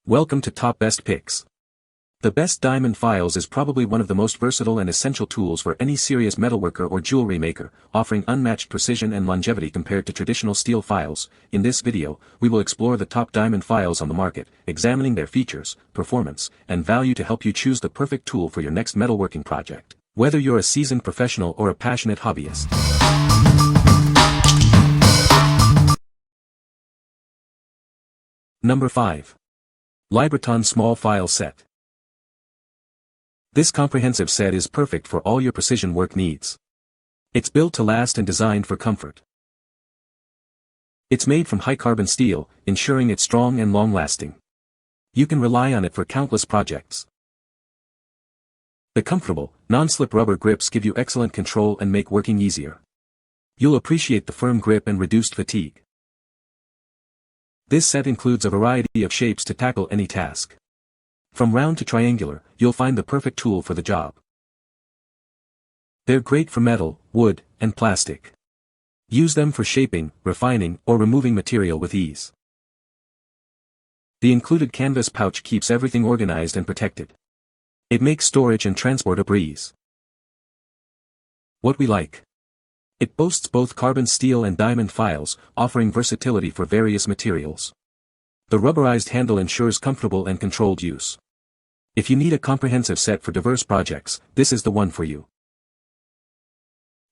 Welcome to Top Best Picks. The best diamond files is probably one of the most versatile and essential tools for any serious metalworker or jewelry maker, offering unmatched precision and longevity compared to traditional steel files. In this video, we will explore the top diamond files on the market, examining their features, performance, and value to help you choose the perfect tool for your next metalworking project, whether you're a seasoned professional or a passionate hobbyist. Number 5. LIBRATON Small File Set. This comprehensive set is perfect for all your precision work needs. It's built to last and designed for comfort. It's made from high-carbon steel, ensuring it's strong and long-lasting. You can rely on it for countless projects. The comfortable, non-slip rubber grips give you excellent control and make working easier. You'll appreciate the firm grip and reduced fatigue. This set includes a variety of shapes to tackle any task. From round to triangular, you'll find the perfect tool for the job. They're great for metal, wood, and plastic. Use them for shaping, refining, or removing material with ease. The included canvas pouch keeps everything organized and protected. It makes storage and transport a breeze. What we like. It boasts both carbon steel and diamond files, offering versatility for various materials. The rubberized handle ensures comfortable and controlled use. If you need a comprehensive set for diverse projects, this is the one for you.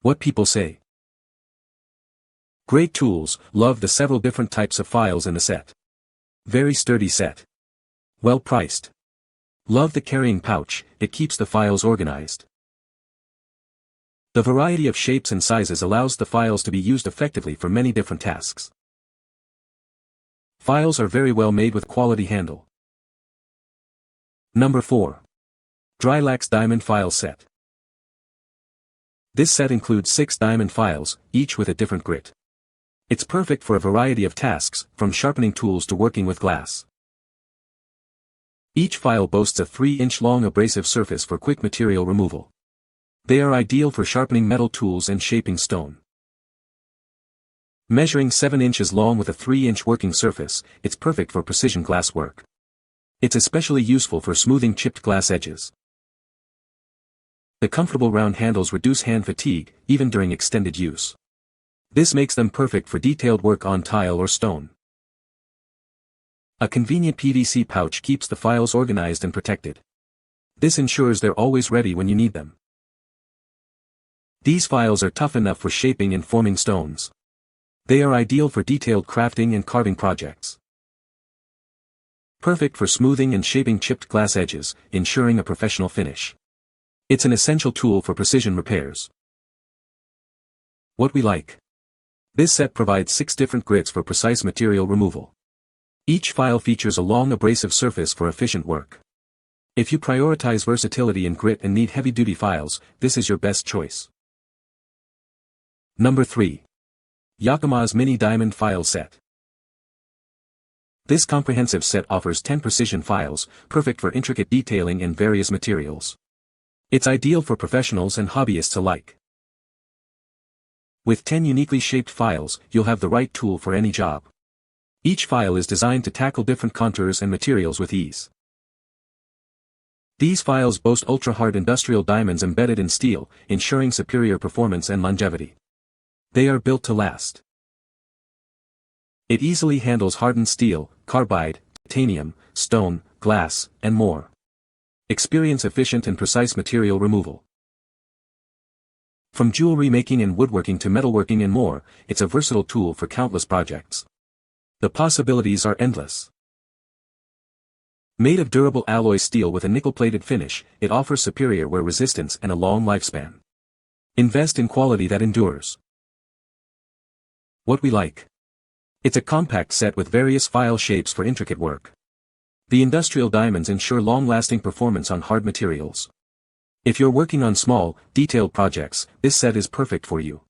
What people say. Great tools, love the several different types of files in the set. Very sturdy set. Well priced. Love the carrying pouch, it keeps the files organized. The variety of shapes and sizes allows the files to be used effectively for many different tasks. Files are very well made with quality handle. Number 4. Drilax Diamond File Set. This set includes 6 diamond files, each with a different grit. It's perfect for a variety of tasks, from sharpening tools to working with glass. Each file boasts a 3-inch long abrasive surface for quick material removal. They are ideal for sharpening metal tools and shaping stone. Measuring 7 inches long with a 3-inch working surface, it's perfect for precision glass work. It's especially useful for smoothing chipped glass edges. The comfortable round handles reduce hand fatigue, even during extended use. This makes them perfect for detailed work on tile or stone. A convenient PVC pouch keeps the files organized and protected. This ensures they're always ready when you need them. These files are tough enough for shaping and forming stones. They are ideal for detailed crafting and carving projects. Perfect for smoothing and shaping chipped glass edges, ensuring a professional finish. It's an essential tool for precision repairs. What we like. This set provides 6 different grits for precise material removal. Each file features a long abrasive surface for efficient work. If you prioritize versatility and grit and need heavy-duty files, this is your best choice. Number 3. YAKAMOZ Mini Diamond File Set. This comprehensive set offers 10 precision files, perfect for intricate detailing and various materials. It's ideal for professionals and hobbyists alike. With 10 uniquely shaped files, you'll have the right tool for any job. Each file is designed to tackle different contours and materials with ease. These files boast ultra-hard industrial diamonds embedded in steel, ensuring superior performance and longevity. They are built to last. It easily handles hardened steel, carbide, titanium, stone, glass, and more. Experience efficient and precise material removal. From jewelry making and woodworking to metalworking and more, it's a versatile tool for countless projects. The possibilities are endless. Made of durable alloy steel with a nickel-plated finish, it offers superior wear resistance and a long lifespan. Invest in quality that endures. What we like. It's a compact set with various file shapes for intricate work. The industrial diamonds ensure long-lasting performance on hard materials. If you're working on small, detailed projects, this set is perfect for you.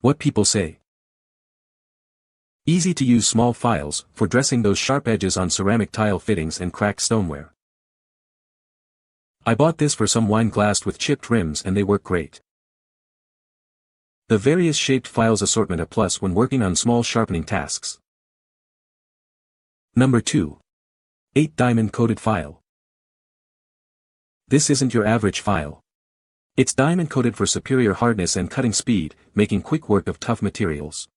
What people say. Easy to use small files, for dressing those sharp edges on ceramic tile fittings and cracked stoneware. I bought this for some wine glassed with chipped rims and they work great. The various shaped files assortment a plus when working on small sharpening tasks. Number 2. 8 diamond coated file. This isn't your average file. It's diamond coated for superior hardness and cutting speed, making quick work of tough materials.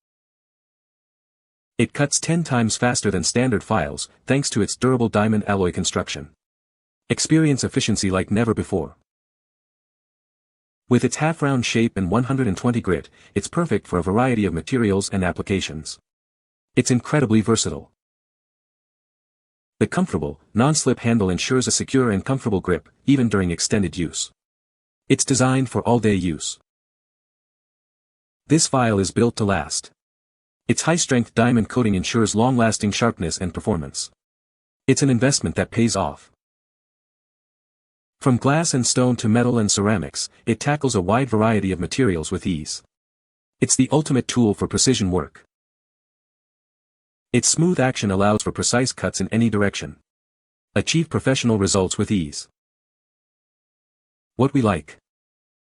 It cuts 10 times faster than standard files, thanks to its durable diamond alloy construction. Experience efficiency like never before. With its half-round shape and 120 grit, it's perfect for a variety of materials and applications. It's incredibly versatile. The comfortable, non-slip handle ensures a secure and comfortable grip, even during extended use. It's designed for all-day use. This file is built to last. Its high-strength diamond coating ensures long-lasting sharpness and performance. It's an investment that pays off. From glass and stone to metal and ceramics, it tackles a wide variety of materials with ease. It's the ultimate tool for precision work. Its smooth action allows for precise cuts in any direction. Achieve professional results with ease. What we like.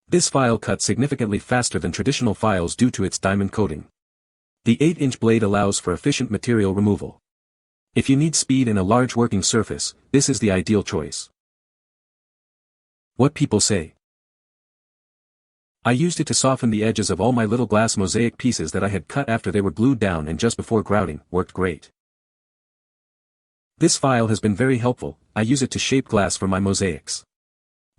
This file cuts significantly faster than traditional files due to its diamond coating. The 8-inch blade allows for efficient material removal. If you need speed in a large working surface, this is the ideal choice. What people say. I used it to soften the edges of all my little glass mosaic pieces that I had cut after they were glued down and just before grouting, worked great. This file has been very helpful, I use it to shape glass for my mosaics.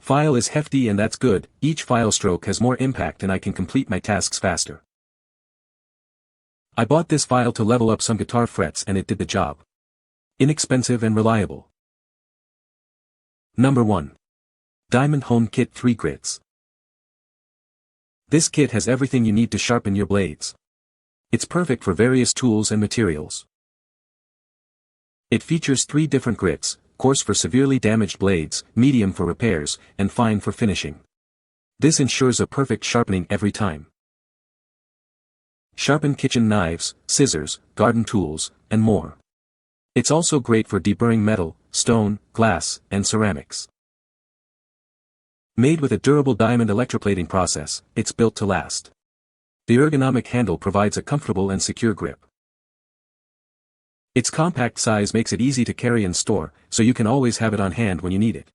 File is hefty and that's good, each file stroke has more impact and I can complete my tasks faster. I bought this file to level up some guitar frets and it did the job. Inexpensive and reliable. Number 1. Diamond Hone Kit 3 Grits. This kit has everything you need to sharpen your blades. It's perfect for various tools and materials. It features 3 different grits, coarse for severely damaged blades, medium for repairs, and fine for finishing. This ensures a perfect sharpening every time. Sharpen kitchen knives, scissors, garden tools, and more. It's also great for deburring metal, stone, glass, and ceramics. Made with a durable diamond electroplating process, it's built to last. The ergonomic handle provides a comfortable and secure grip. Its compact size makes it easy to carry and store, so you can always have it on hand when you need it.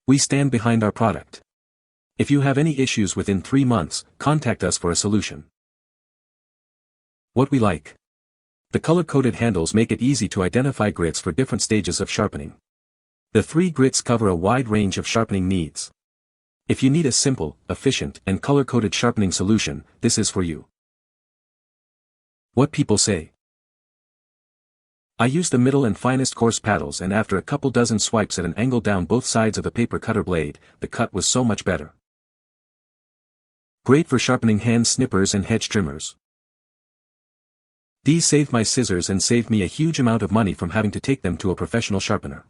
We stand behind our product. If you have any issues within 3 months, contact us for a solution. What we like. The color-coded handles make it easy to identify grits for different stages of sharpening. The 3 grits cover a wide range of sharpening needs. If you need a simple, efficient, and color-coded sharpening solution, this is for you. What people say. I used the middle and finest coarse paddles and after a couple dozen swipes at an angle down both sides of the paper cutter blade, the cut was so much better. Great for sharpening hand snippers and hedge trimmers. These saved my scissors and saved me a huge amount of money from having to take them to a professional sharpener.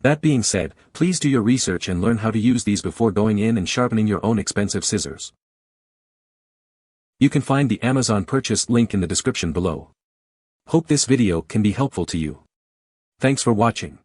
That being said, please do your research and learn how to use these before going in and sharpening your own expensive scissors. You can find the Amazon purchase link in the description below. Hope this video can be helpful to you. Thanks for watching.